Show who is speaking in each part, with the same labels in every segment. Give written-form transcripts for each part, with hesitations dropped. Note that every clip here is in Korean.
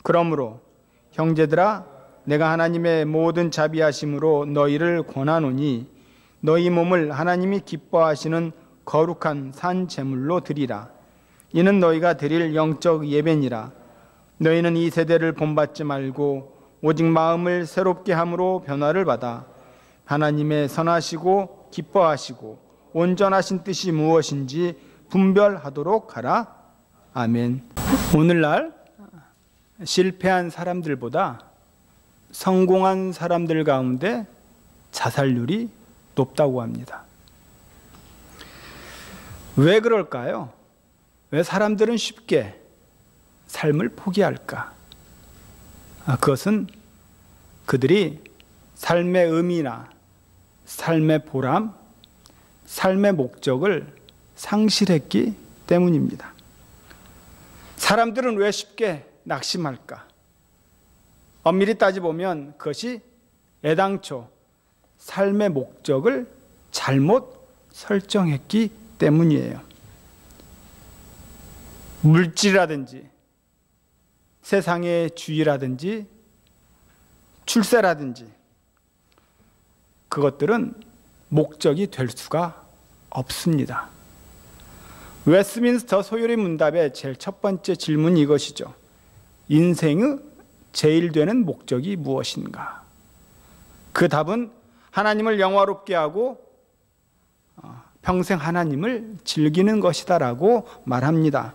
Speaker 1: 그러므로 형제들아, 내가 하나님의 모든 자비하심으로 너희를 권하노니 너희 몸을 하나님이 기뻐하시는 거룩한 산 제물로 드리라. 이는 너희가 드릴 영적 예배니라. 너희는 이 세대를 본받지 말고 오직 마음을 새롭게 함으로 변화를 받아 하나님의 선하시고 기뻐하시고 온전하신 뜻이 무엇인지 분별하도록 하라. 아멘. 오늘날 실패한 사람들보다 성공한 사람들 가운데 자살률이 높다고 합니다. 왜 그럴까요? 왜 사람들은 쉽게 삶을 포기할까? 그것은 그들이 삶의 의미나 삶의 보람, 삶의 목적을 상실했기 때문입니다. 사람들은 왜 쉽게 낙심할까? 엄밀히 따져보면 그것이 애당초 삶의 목적을 잘못 설정했기 때문이에요. 물질이라든지 세상의 주의라든지 출세라든지 그것들은 목적이 될 수가 없습니다. 웨스트민스터 소요리 문답의 제일 첫 번째 질문이 이것이죠. 인생의 제일 되는 목적이 무엇인가? 그 답은 하나님을 영화롭게 하고 평생 하나님을 즐기는 것이다라고 말합니다.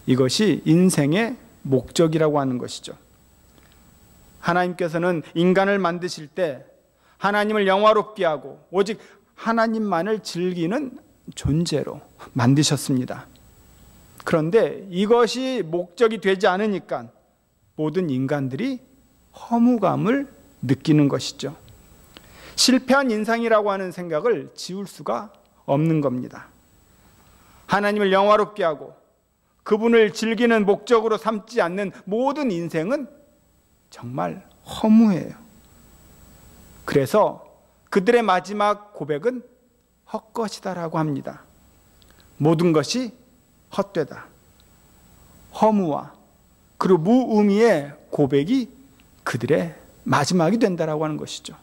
Speaker 1: 이것이 인생의 목적이라고 하는 것이죠. 하나님께서는 인간을 만드실 때 하나님을 영화롭게 하고 오직 하나님만을 즐기는 존재로 만드셨습니다. 그런데 이것이 목적이 되지 않으니까 모든 인간들이 허무감을 느끼는 것이죠. 실패한 인생이라고 하는 생각을 지울 수가 없는 겁니다. 하나님을 영화롭게 하고 그분을 즐기는 목적으로 삼지 않는 모든 인생은 정말 허무해요. 그래서 그들의 마지막 고백은 헛것이다라고 합니다. 모든 것이 헛되다. 허무와 그리고 무의미의 고백이 그들의 마지막이 된다라고 하는 것이죠.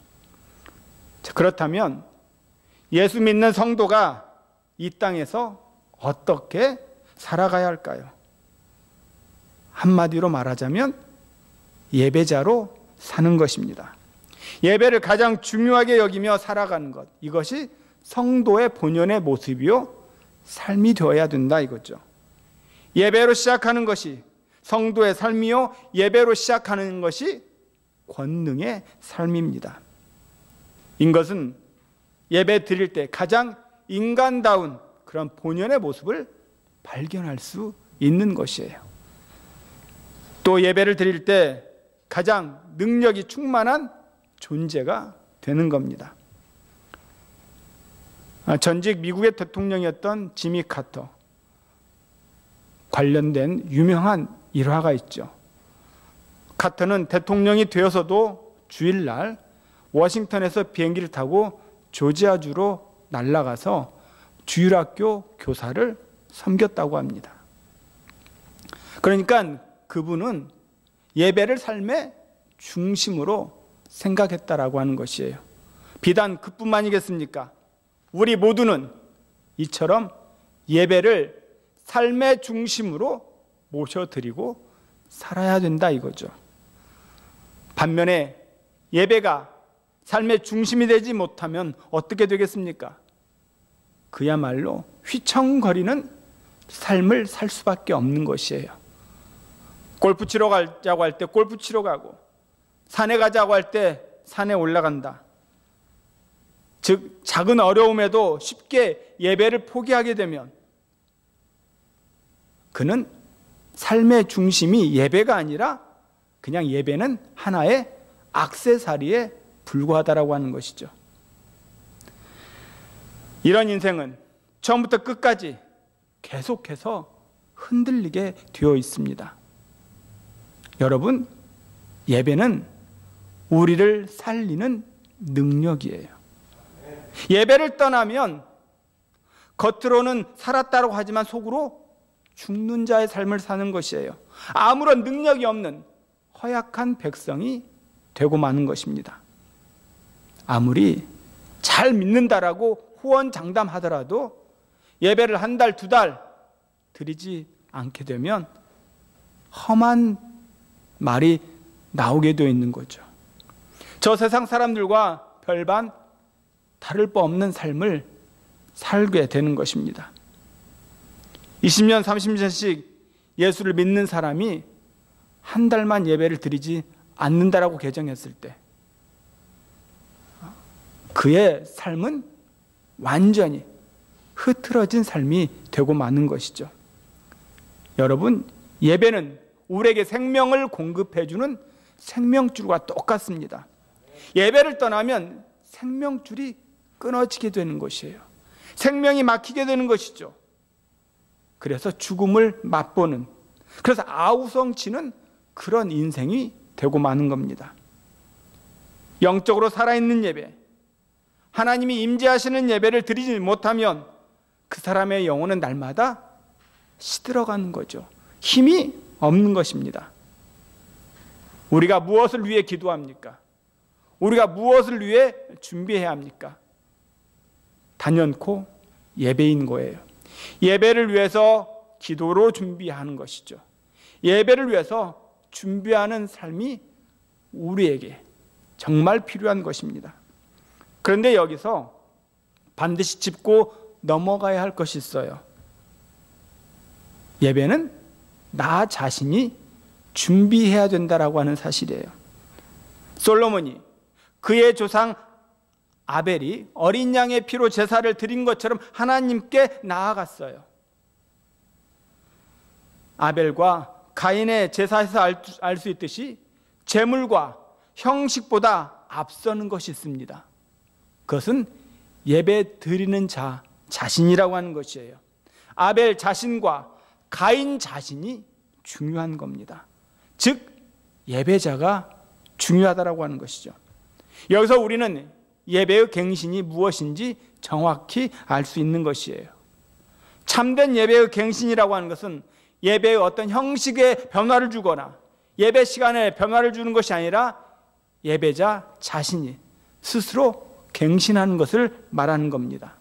Speaker 1: 자, 그렇다면 예수 믿는 성도가 이 땅에서 어떻게 살아가야 할까요? 한마디로 말하자면 예배자로 사는 것입니다. 예배를 가장 중요하게 여기며 살아가는 것, 이것이 성도의 본연의 모습이요 삶이 되어야 된다 이거죠. 예배로 시작하는 것이 성도의 삶이요 예배로 시작하는 것이 권능의 삶입니다. 이것은 예배 드릴 때 가장 인간다운 그런 본연의 모습을 발견할 수 있는 것이에요. 또 예배를 드릴 때 가장 능력이 충만한 존재가 되는 겁니다. 전직 미국의 대통령이었던 지미 카터 관련된 유명한 일화가 있죠. 카터는 대통령이 되어서도 주일날 워싱턴에서 비행기를 타고 조지아주로 날아가서 주일학교 교사를 섬겼다고 합니다. 그러니까 그분은 예배를 삶의 중심으로 생각했다라고 하는 것이에요. 비단 그뿐만이겠습니까? 우리 모두는 이처럼 예배를 삶의 중심으로 모셔드리고 살아야 된다 이거죠. 반면에 예배가 삶의 중심이 되지 못하면 어떻게 되겠습니까? 그야말로 휘청거리는 삶을 살 수밖에 없는 것이에요. 골프 치러 가자고 할 때 골프 치러 가고, 산에 가자고 할 때 산에 올라간다. 즉 작은 어려움에도 쉽게 예배를 포기하게 되면 그는 삶의 중심이 예배가 아니라 그냥 예배는 하나의 액세서리에 불과하다라고 하는 것이죠. 이런 인생은 처음부터 끝까지 계속해서 흔들리게 되어 있습니다. 여러분, 예배는 우리를 살리는 능력이에요. 예배를 떠나면 겉으로는 살았다고 하지만 속으로 죽는 자의 삶을 사는 것이에요. 아무런 능력이 없는 허약한 백성이 되고 마는 것입니다. 아무리 잘 믿는다라고 호언장담하더라도 예배를 한 달, 두 달 드리지 않게 되면 험한 말이 나오게 되어 있는 거죠. 저 세상 사람들과 별반 다를 바 없는 삶을 살게 되는 것입니다. 20년, 30년씩 예수를 믿는 사람이 한 달만 예배를 드리지 않는다라고 개정했을 때 그의 삶은 완전히 흐트러진 삶이 되고 마는 것이죠. 여러분, 예배는 우리에게 생명을 공급해주는 생명줄과 똑같습니다. 예배를 떠나면 생명줄이 끊어지게 되는 것이에요. 생명이 막히게 되는 것이죠. 그래서 죽음을 맛보는, 그래서 아우성치는 그런 인생이 되고 마는 겁니다. 영적으로 살아있는 예배, 하나님이 임재하시는 예배를 드리지 못하면 그 사람의 영혼은 날마다 시들어가는 거죠. 힘이 없는 것입니다. 우리가 무엇을 위해 기도합니까? 우리가 무엇을 위해 준비해야 합니까? 단연코 예배인 거예요. 예배를 위해서 기도로 준비하는 것이죠. 예배를 위해서 준비하는 삶이 우리에게 정말 필요한 것입니다. 그런데 여기서 반드시 짚고 넘어가야 할 것이 있어요. 예배는 나 자신이 준비해야 된다라고 하는 사실이에요. 솔로몬이 그의 조상 아벨이 어린 양의 피로 제사를 드린 것처럼 하나님께 나아갔어요. 아벨과 가인의 제사에서 알 수 있듯이 제물과 형식보다 앞서는 것이 있습니다. 그것은 예배 드리는 자 자신이라고 하는 것이에요. 아벨 자신과 가인 자신이 중요한 겁니다. 즉 예배자가 중요하다라고 하는 것이죠. 여기서 우리는 예배의 갱신이 무엇인지 정확히 알 수 있는 것이에요. 참된 예배의 갱신이라고 하는 것은 예배의 어떤 형식에 변화를 주거나 예배 시간에 변화를 주는 것이 아니라 예배자 자신이 스스로 갱신하는 것을 말하는 겁니다.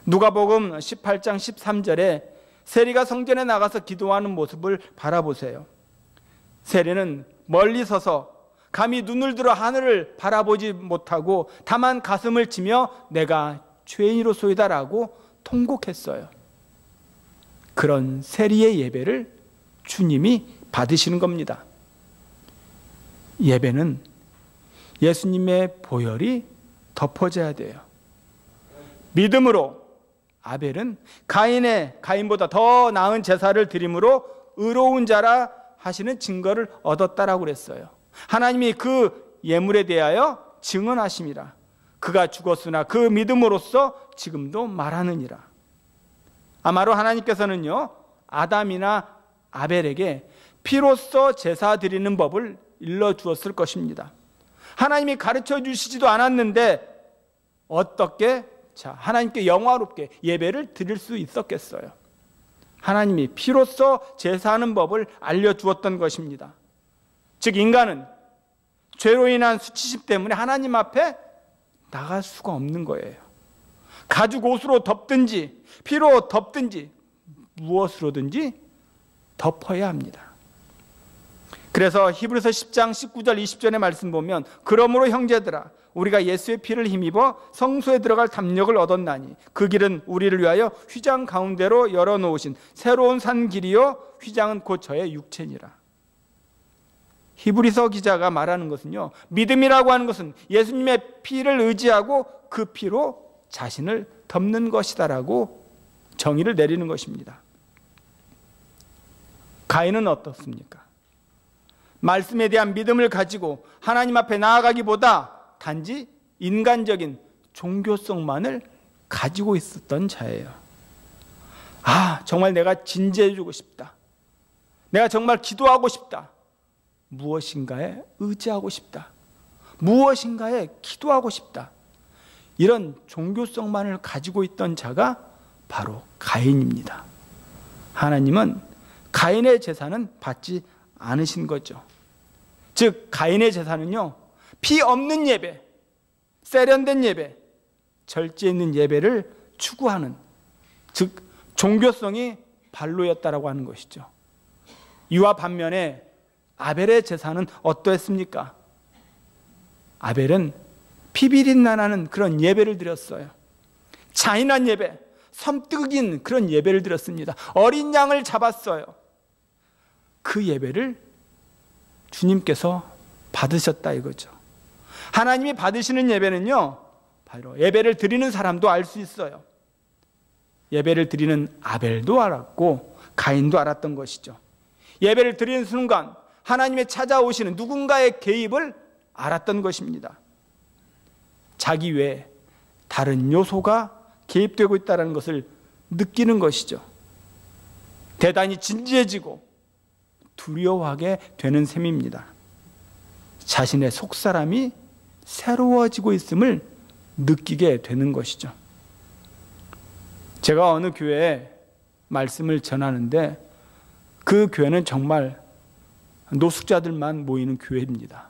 Speaker 1: 누가복음 18장 13절에 세리가 성전에 나가서 기도하는 모습을 바라보세요. 세리는 멀리 서서 감히 눈을 들어 하늘을 바라보지 못하고 다만 가슴을 치며 내가 죄인이로소이다라고 통곡했어요. 그런 세리의 예배를 주님이 받으시는 겁니다. 예배는 예수님의 보혈이 덮어져야 돼요. 믿음으로 아벨은 가인보다 더 나은 제사를 드림으로 의로운 자라 하시는 증거를 얻었다라고 그랬어요. 하나님이 그 예물에 대하여 증언하심이라. 그가 죽었으나 그 믿음으로써 지금도 말하느니라. 아마도 하나님께서는요, 아담이나 아벨에게 피로써 제사 드리는 법을 일러주었을 것입니다. 하나님이 가르쳐 주시지도 않았는데 어떻게 하나님께 영화롭게 예배를 드릴 수 있었겠어요? 하나님이 피로써 제사하는 법을 알려주었던 것입니다. 즉 인간은 죄로 인한 수치심 때문에 하나님 앞에 나갈 수가 없는 거예요. 가죽 옷으로 덮든지 피로 덮든지 무엇으로든지 덮어야 합니다. 그래서 히브리서 10장 19절 20절의 말씀 보면 그러므로 형제들아 우리가 예수의 피를 힘입어 성소에 들어갈 담력을 얻었나니 그 길은 우리를 위하여 휘장 가운데로 열어놓으신 새로운 산 길이요 휘장은 곧 저의 육체니라. 히브리서 기자가 말하는 것은요, 믿음이라고 하는 것은 예수님의 피를 의지하고 그 피로 자신을 덮는 것이다라고 정의를 내리는 것입니다. 가인은 어떻습니까? 말씀에 대한 믿음을 가지고 하나님 앞에 나아가기보다 단지 인간적인 종교성만을 가지고 있었던 자예요. 정말 내가 진지해지고 싶다. 내가 정말 기도하고 싶다. 무엇인가에 의지하고 싶다. 무엇인가에 기도하고 싶다. 이런 종교성만을 가지고 있던 자가 바로 가인입니다. 하나님은 가인의 제사는 받지 않으신 거죠. 즉 가인의 제사는요, 피 없는 예배, 세련된 예배, 절제 있는 예배를 추구하는, 즉 종교성이 발로였다라고 하는 것이죠. 이와 반면에 아벨의 제사는 어떠했습니까? 아벨은 피비린내나는 그런 예배를 드렸어요. 잔인한 예배, 섬뜩인 그런 예배를 드렸습니다. 어린 양을 잡았어요. 그 예배를 주님께서 받으셨다 이거죠. 하나님이 받으시는 예배는요, 바로 예배를 드리는 사람도 알 수 있어요. 예배를 드리는 아벨도 알았고 가인도 알았던 것이죠. 예배를 드리는 순간 하나님의 찾아오시는 누군가의 개입을 알았던 것입니다. 자기 외에 다른 요소가 개입되고 있다는 것을 느끼는 것이죠. 대단히 진지해지고 두려워하게 되는 셈입니다. 자신의 속사람이 새로워지고 있음을 느끼게 되는 것이죠. 제가 어느 교회에 말씀을 전하는데 그 교회는 정말 노숙자들만 모이는 교회입니다.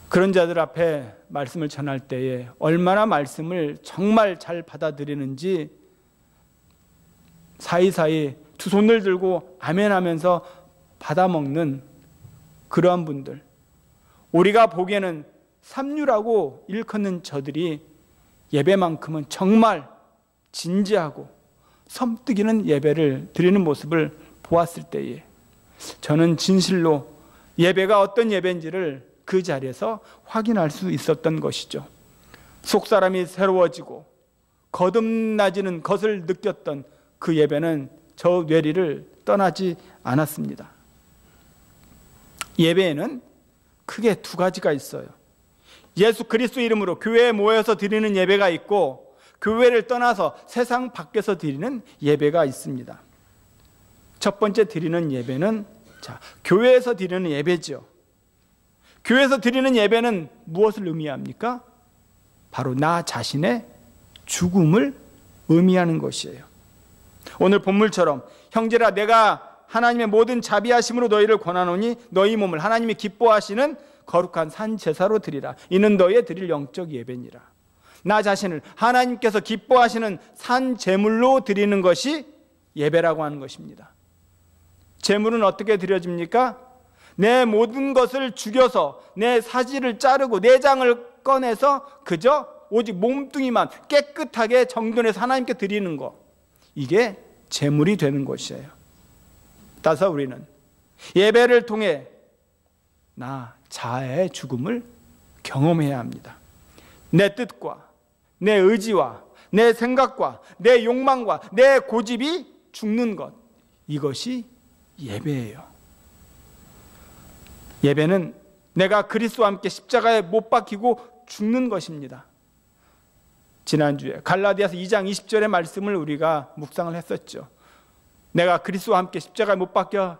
Speaker 1: 그런 자들 앞에 말씀을 전할 때에 얼마나 말씀을 정말 잘 받아들이는지 사이사이 두 손을 들고 아멘 하면서 받아먹는 그러한 분들, 우리가 보기에는 삼류라고 일컫는 저들이 예배만큼은 정말 진지하고 섬뜩이는 예배를 드리는 모습을 보았을 때에 저는 진실로 예배가 어떤 예배인지를 그 자리에서 확인할 수 있었던 것이죠. 속사람이 새로워지고 거듭나지는 것을 느꼈던 그 예배는 저 뇌리를 떠나지 않았습니다. 예배에는 크게 두 가지가 있어요. 예수 그리스도 이름으로 교회에 모여서 드리는 예배가 있고, 교회를 떠나서 세상 밖에서 드리는 예배가 있습니다. 첫 번째 드리는 예배는 교회에서 드리는 예배죠. 교회에서 드리는 예배는 무엇을 의미합니까? 바로 나 자신의 죽음을 의미하는 것이에요. 오늘 본문처럼 형제라 내가 하나님의 모든 자비하심으로 너희를 권하노니 너희 몸을 하나님이 기뻐하시는 거룩한 산 제사로 드리라. 이는 너희의 드릴 영적 예배니라. 나 자신을 하나님께서 기뻐하시는 산 제물로 드리는 것이 예배라고 하는 것입니다. 제물은 어떻게 드려집니까? 내 모든 것을 죽여서 내 사지를 자르고 내장을 꺼내서 그저 오직 몸뚱이만 깨끗하게 정돈해서 하나님께 드리는 것, 이게 제물이 되는 것이에요. 따라서 우리는 예배를 통해 나 자아의 죽음을 경험해야 합니다. 내 뜻과 내 의지와 내 생각과 내 욕망과 내 고집이 죽는 것, 이것이 예배예요. 예배는 내가 그리스도와 함께 십자가에 못 박히고 죽는 것입니다. 지난주에 갈라디아서 2장 20절의 말씀을 우리가 묵상을 했었죠. 내가 그리스도와 함께 십자가에 못 박혀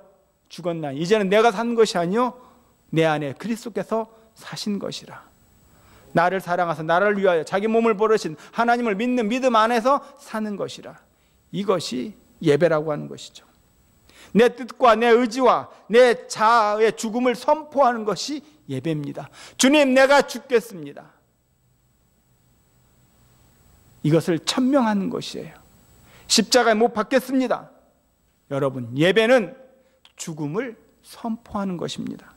Speaker 1: 죽었나, 이제는 내가 산 것이 아니요 내 안에 그리스도께서 사신 것이라. 나를 사랑하사 나를 위하여 자기 몸을 버리신 하나님을 믿는 믿음 안에서 사는 것이라. 이것이 예배라고 하는 것이죠. 내 뜻과 내 의지와 내 자아의 죽음을 선포하는 것이 예배입니다. 주님, 내가 죽겠습니다. 이것을 천명하는 것이에요. 십자가에 못 박겠습니다. 여러분, 예배는 죽음을 선포하는 것입니다.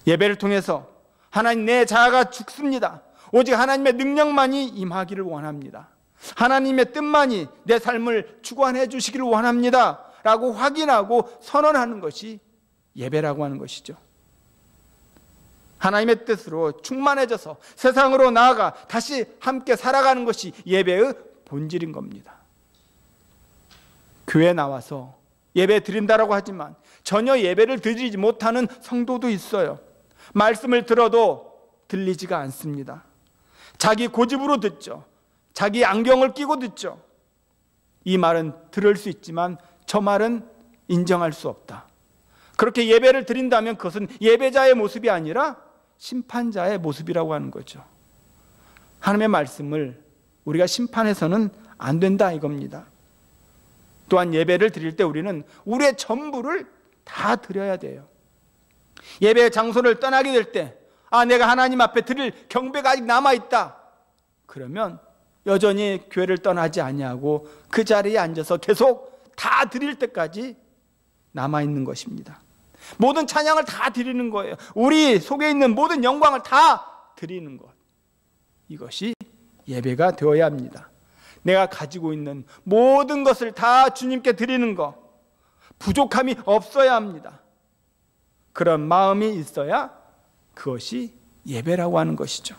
Speaker 1: 예배를 통해서 하나님, 내 자아가 죽습니다. 오직 하나님의 능력만이 임하기를 원합니다. 하나님의 뜻만이 내 삶을 주관해 주시기를 원합니다 라고 확인하고 선언하는 것이 예배라고 하는 것이죠. 하나님의 뜻으로 충만해져서 세상으로 나아가 다시 함께 살아가는 것이 예배의 본질인 겁니다. 교회에 나와서 예배 드린다라고 하지만 전혀 예배를 드리지 못하는 성도도 있어요. 말씀을 들어도 들리지가 않습니다. 자기 고집으로 듣죠. 자기 안경을 끼고 듣죠. 이 말은 들을 수 있지만 저 말은 인정할 수 없다. 그렇게 예배를 드린다면 그것은 예배자의 모습이 아니라 심판자의 모습이라고 하는 거죠. 하나님의 말씀을 우리가 심판해서는 안 된다 이겁니다. 또한 예배를 드릴 때 우리는 우리의 전부를 다 드려야 돼요. 예배의 장소를 떠나게 될 때, 내가 하나님 앞에 드릴 경배가 아직 남아있다, 그러면 여전히 교회를 떠나지 아니하고 그 자리에 앉아서 계속 다 드릴 때까지 남아있는 것입니다. 모든 찬양을 다 드리는 거예요. 우리 속에 있는 모든 영광을 다 드리는 것, 이것이 예배가 되어야 합니다. 내가 가지고 있는 모든 것을 다 주님께 드리는 것, 부족함이 없어야 합니다. 그런 마음이 있어야 그것이 예배라고 하는 것이죠.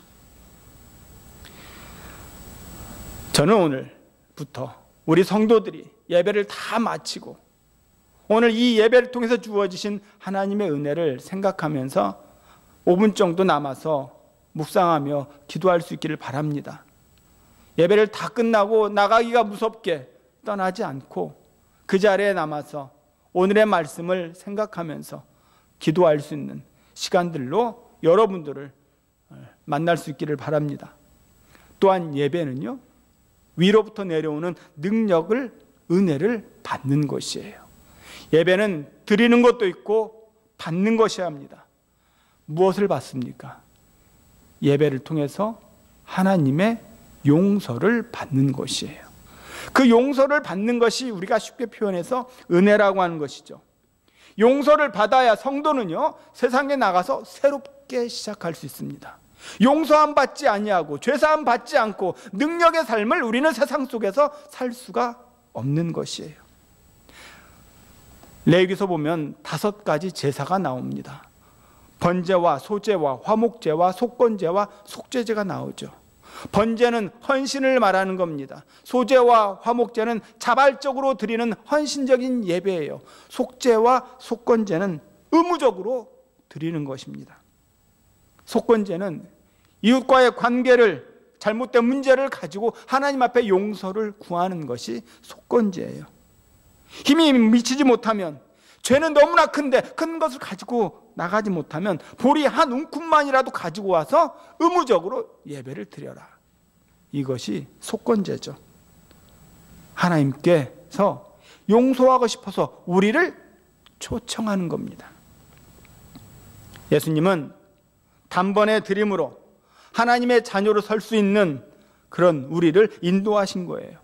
Speaker 1: 저는 오늘부터 우리 성도들이 예배를 다 마치고 오늘 이 예배를 통해서 주어지신 하나님의 은혜를 생각하면서 5분 정도 남아서 묵상하며 기도할 수 있기를 바랍니다. 예배를 다 끝나고 나가기가 무섭게 떠나지 않고 그 자리에 남아서 오늘의 말씀을 생각하면서 기도할 수 있는 시간들로 여러분들을 만날 수 있기를 바랍니다. 또한 예배는요, 위로부터 내려오는 능력을, 은혜를 받는 것이에요. 예배는 드리는 것도 있고 받는 것이어야 합니다. 무엇을 받습니까? 예배를 통해서 하나님의 용서를 받는 것이에요. 그 용서를 받는 것이 우리가 쉽게 표현해서 은혜라고 하는 것이죠. 용서를 받아야 성도는요, 세상에 나가서 새롭게 시작할 수 있습니다. 용서함 받지 아니하고 죄사함 받지 않고 능력의 삶을 우리는 세상 속에서 살 수가 없는 것이에요. 레위기서 보면 5가지 제사가 나옵니다. 번제와 소제와 화목제와 속건제와 속죄제가 나오죠. 번제는 헌신을 말하는 겁니다. 소제와 화목제는 자발적으로 드리는 헌신적인 예배예요. 속죄와 속건제는 의무적으로 드리는 것입니다. 속건제는 이웃과의 관계를, 잘못된 문제를 가지고 하나님 앞에 용서를 구하는 것이 속건제예요. 힘이 미치지 못하면, 죄는 너무나 큰데 큰 것을 가지고 나가지 못하면 보리 한 움큼만이라도 가지고 와서 의무적으로 예배를 드려라. 이것이 속건제죠. 하나님께서 용서하고 싶어서 우리를 초청하는 겁니다. 예수님은 단번에 드림으로 하나님의 자녀로 설 수 있는 그런 우리를 인도하신 거예요.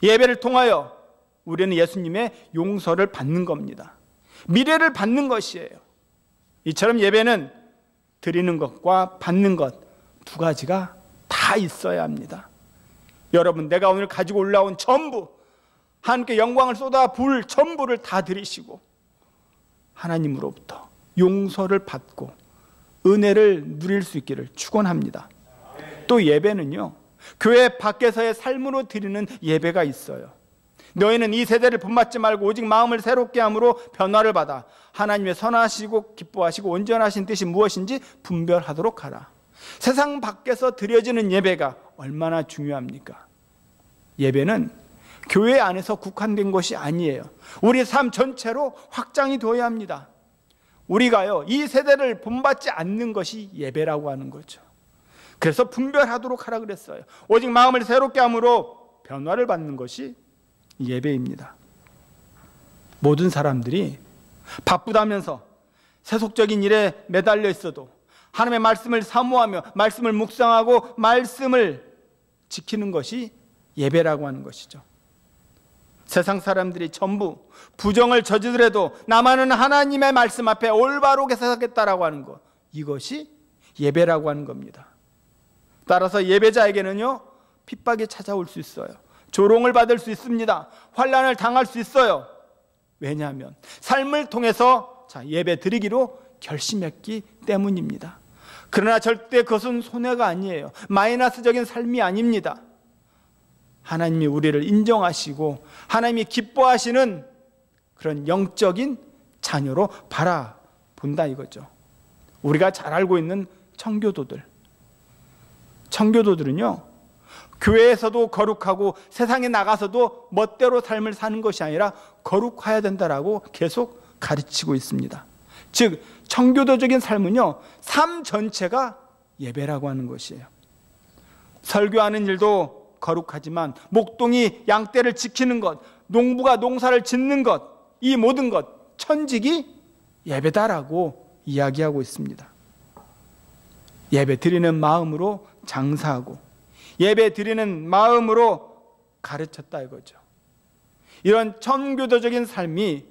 Speaker 1: 예배를 통하여 우리는 예수님의 용서를 받는 겁니다. 미래를 받는 것이에요. 이처럼 예배는 드리는 것과 받는 것 두 가지가 다 있어야 합니다. 여러분, 내가 오늘 가지고 올라온 전부, 하나님께 영광을 쏟아 부을 전부를 다 드리시고 하나님으로부터 용서를 받고 은혜를 누릴 수 있기를 축원합니다. 또 예배는요, 교회 밖에서의 삶으로 드리는 예배가 있어요. 너희는 이 세대를 본받지 말고 오직 마음을 새롭게 함으로 변화를 받아 하나님의 선하시고 기뻐하시고 온전하신 뜻이 무엇인지 분별하도록 하라. 세상 밖에서 드려지는 예배가 얼마나 중요합니까? 예배는 교회 안에서 국한된 것이 아니에요. 우리 삶 전체로 확장이 되어야 합니다. 우리가요, 이 세대를 본받지 않는 것이 예배라고 하는 거죠. 그래서 분별하도록 하라 그랬어요. 오직 마음을 새롭게 함으로 변화를 받는 것이 예배입니다. 모든 사람들이 바쁘다면서 세속적인 일에 매달려 있어도 하나님의 말씀을 사모하며 말씀을 묵상하고 말씀을 지키는 것이 예배라고 하는 것이죠. 세상 사람들이 전부 부정을 저지르더라도 나만은 하나님의 말씀 앞에 올바르게 살겠다라고 하는 것, 이것이 예배라고 하는 겁니다. 따라서 예배자에게는요, 핍박이 찾아올 수 있어요. 조롱을 받을 수 있습니다. 환난을 당할 수 있어요. 왜냐하면 삶을 통해서 예배 드리기로 결심했기 때문입니다. 그러나 절대 그것은 손해가 아니에요. 마이너스적인 삶이 아닙니다. 하나님이 우리를 인정하시고 하나님이 기뻐하시는 그런 영적인 자녀로 바라본다 이거죠. 우리가 잘 알고 있는 청교도들은요, 교회에서도 거룩하고 세상에 나가서도 멋대로 삶을 사는 것이 아니라 거룩해야 된다라고 계속 가르치고 있습니다. 즉 청교도적인 삶은요, 삶 전체가 예배라고 하는 것이에요. 설교하는 일도 거룩하지만 목동이 양떼를 지키는 것, 농부가 농사를 짓는 것, 이 모든 것, 천직이 예배다라고 이야기하고 있습니다. 예배 드리는 마음으로 장사하고 예배 드리는 마음으로 가르쳤다 이거죠. 이런 청교도적인 삶이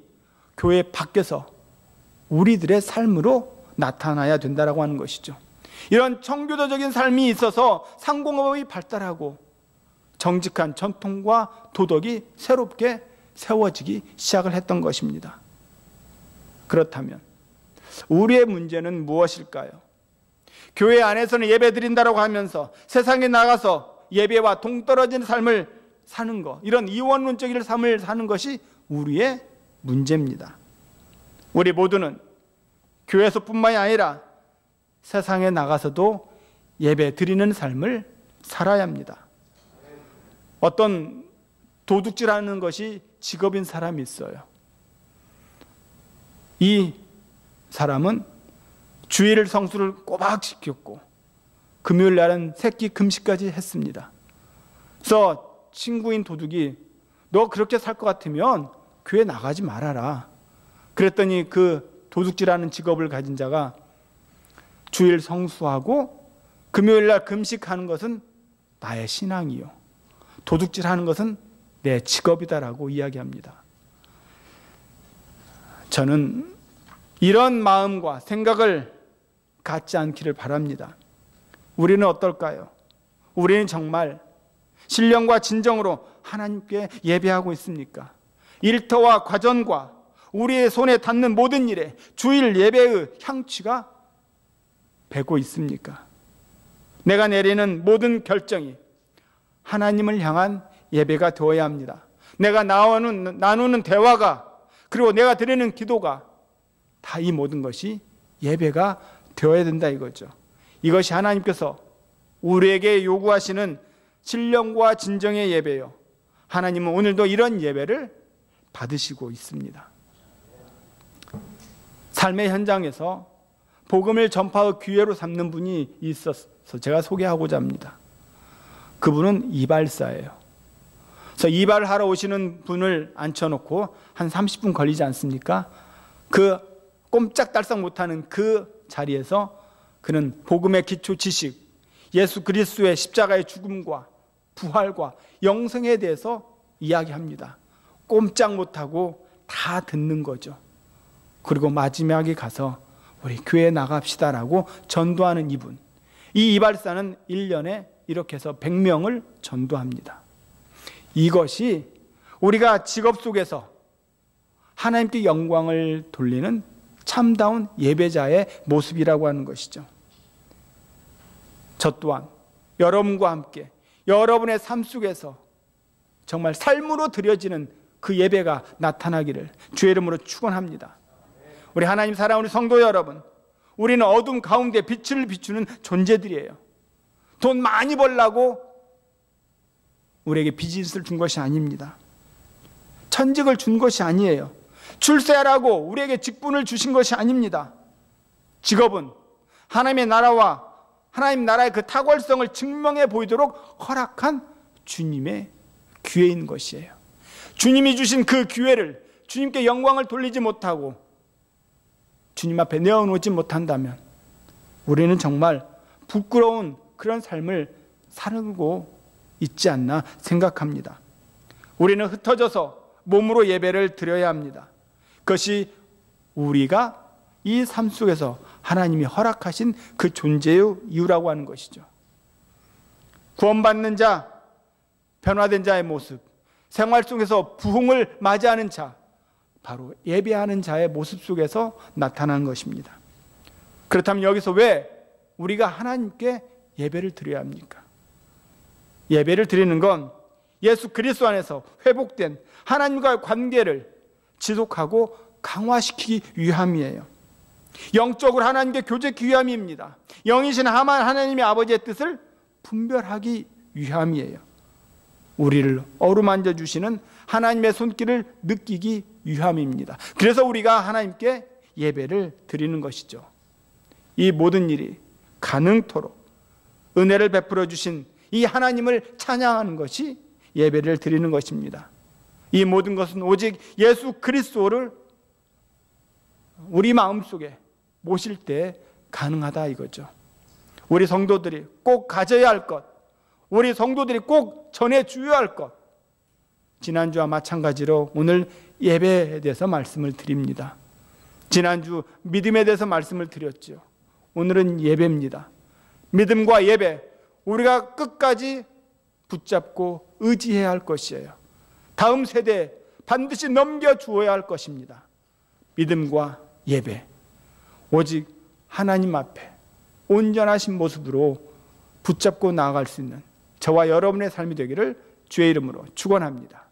Speaker 1: 교회 밖에서 우리들의 삶으로 나타나야 된다라고 하는 것이죠. 이런 청교도적인 삶이 있어서 상공업이 발달하고 정직한 전통과 도덕이 새롭게 세워지기 시작을 했던 것입니다. 그렇다면 우리의 문제는 무엇일까요? 교회 안에서는 예배 드린다고 하면서 세상에 나가서 예배와 동떨어진 삶을 사는 것, 이런 이원론적인 삶을 사는 것이 우리의 문제입니다. 우리 모두는 교회에서뿐만이 아니라 세상에 나가서도 예배 드리는 삶을 살아야 합니다. 어떤 도둑질하는 것이 직업인 사람이 있어요. 이 사람은 주일 성수를 꼬박 지켰고 금요일 날은 새끼 금식까지 했습니다. 그래서 친구인 도둑이 너 그렇게 살 것 같으면 교회 나가지 말아라. 그랬더니 그 도둑질하는 직업을 가진 자가 주일 성수하고 금요일 날 금식하는 것은 나의 신앙이요, 도둑질하는 것은 내 직업이다라고 이야기합니다. 저는 이런 마음과 생각을 갖지 않기를 바랍니다. 우리는 어떨까요? 우리는 정말 신령과 진정으로 하나님께 예배하고 있습니까? 일터와 과전과 우리의 손에 닿는 모든 일에 주일 예배의 향취가 배고 있습니까? 내가 내리는 모든 결정이 하나님을 향한 예배가 되어야 합니다. 내가 나누는 대화가, 그리고 내가 드리는 기도가 다 이 모든 것이 예배가 되어야 된다 이거죠. 이것이 하나님께서 우리에게 요구하시는 신령과 진정의 예배요, 하나님은 오늘도 이런 예배를 받으시고 있습니다. 삶의 현장에서 복음을 전파의 기회로 삼는 분이 있어서 제가 소개하고자 합니다. 그분은 이발사예요. 그래서 이발하러 오시는 분을 앉혀놓고 한 30분 걸리지 않습니까? 그 꼼짝달싹 못하는 그 자리에서 그는 복음의 기초 지식, 예수 그리스도의 십자가의 죽음과 부활과 영생에 대해서 이야기합니다. 꼼짝 못하고 다 듣는 거죠. 그리고 마지막에 가서 우리 교회 나갑시다라고 전도하는 이분, 이 이발사는 1년에 이렇게 해서 100명을 전도합니다. 이것이 우리가 직업 속에서 하나님께 영광을 돌리는 참다운 예배자의 모습이라고 하는 것이죠. 저 또한 여러분과 함께 여러분의 삶 속에서 정말 삶으로 드려지는 그 예배가 나타나기를 주의 이름으로 축원합니다. 우리 하나님 사랑하는 성도 여러분, 우리는 어둠 가운데 빛을 비추는 존재들이에요. 돈 많이 벌라고 우리에게 비즈니스를 준 것이 아닙니다. 천직을 준 것이 아니에요. 출세하라고 우리에게 직분을 주신 것이 아닙니다. 직업은 하나님의 나라와 하나님 나라의 그 탁월성을 증명해 보이도록 허락한 주님의 기회인 것이에요. 주님이 주신 그 기회를 주님께 영광을 돌리지 못하고 주님 앞에 내어놓지 못한다면 우리는 정말 부끄러운 그런 삶을 살고 있지 않나 생각합니다. 우리는 흩어져서 몸으로 예배를 드려야 합니다. 그것이 우리가 이 삶 속에서 하나님이 허락하신 그 존재의 이유라고 하는 것이죠. 구원받는 자, 변화된 자의 모습, 생활 속에서 부흥을 맞이하는 자, 바로 예배하는 자의 모습 속에서 나타나는 것입니다. 그렇다면 여기서 왜 우리가 하나님께 예배를 드려야 합니까? 예배를 드리는 건 예수 그리스도 안에서 회복된 하나님과의 관계를 지속하고 강화시키기 위함이에요. 영적으로 하나님께 교제하기 위함입니다. 영이신 하나님의 아버지의 뜻을 분별하기 위함이에요. 우리를 어루만져 주시는 하나님의 손길을 느끼기 위함입니다. 그래서 우리가 하나님께 예배를 드리는 것이죠. 이 모든 일이 가능토록 은혜를 베풀어 주신 이 하나님을 찬양하는 것이 예배를 드리는 것입니다. 이 모든 것은 오직 예수 그리스도를 우리 마음속에 모실 때 가능하다 이거죠. 우리 성도들이 꼭 가져야 할 것, 우리 성도들이 꼭 전해주어야 할 것, 지난주와 마찬가지로 오늘 예배에 대해서 말씀을 드립니다. 지난주 믿음에 대해서 말씀을 드렸죠. 오늘은 예배입니다. 믿음과 예배, 우리가 끝까지 붙잡고 의지해야 할 것이에요. 다음 세대에 반드시 넘겨주어야 할 것입니다. 믿음과 예배, 오직 하나님 앞에 온전하신 모습으로 붙잡고 나아갈 수 있는 저와 여러분의 삶이 되기를 주의 이름으로 축원합니다.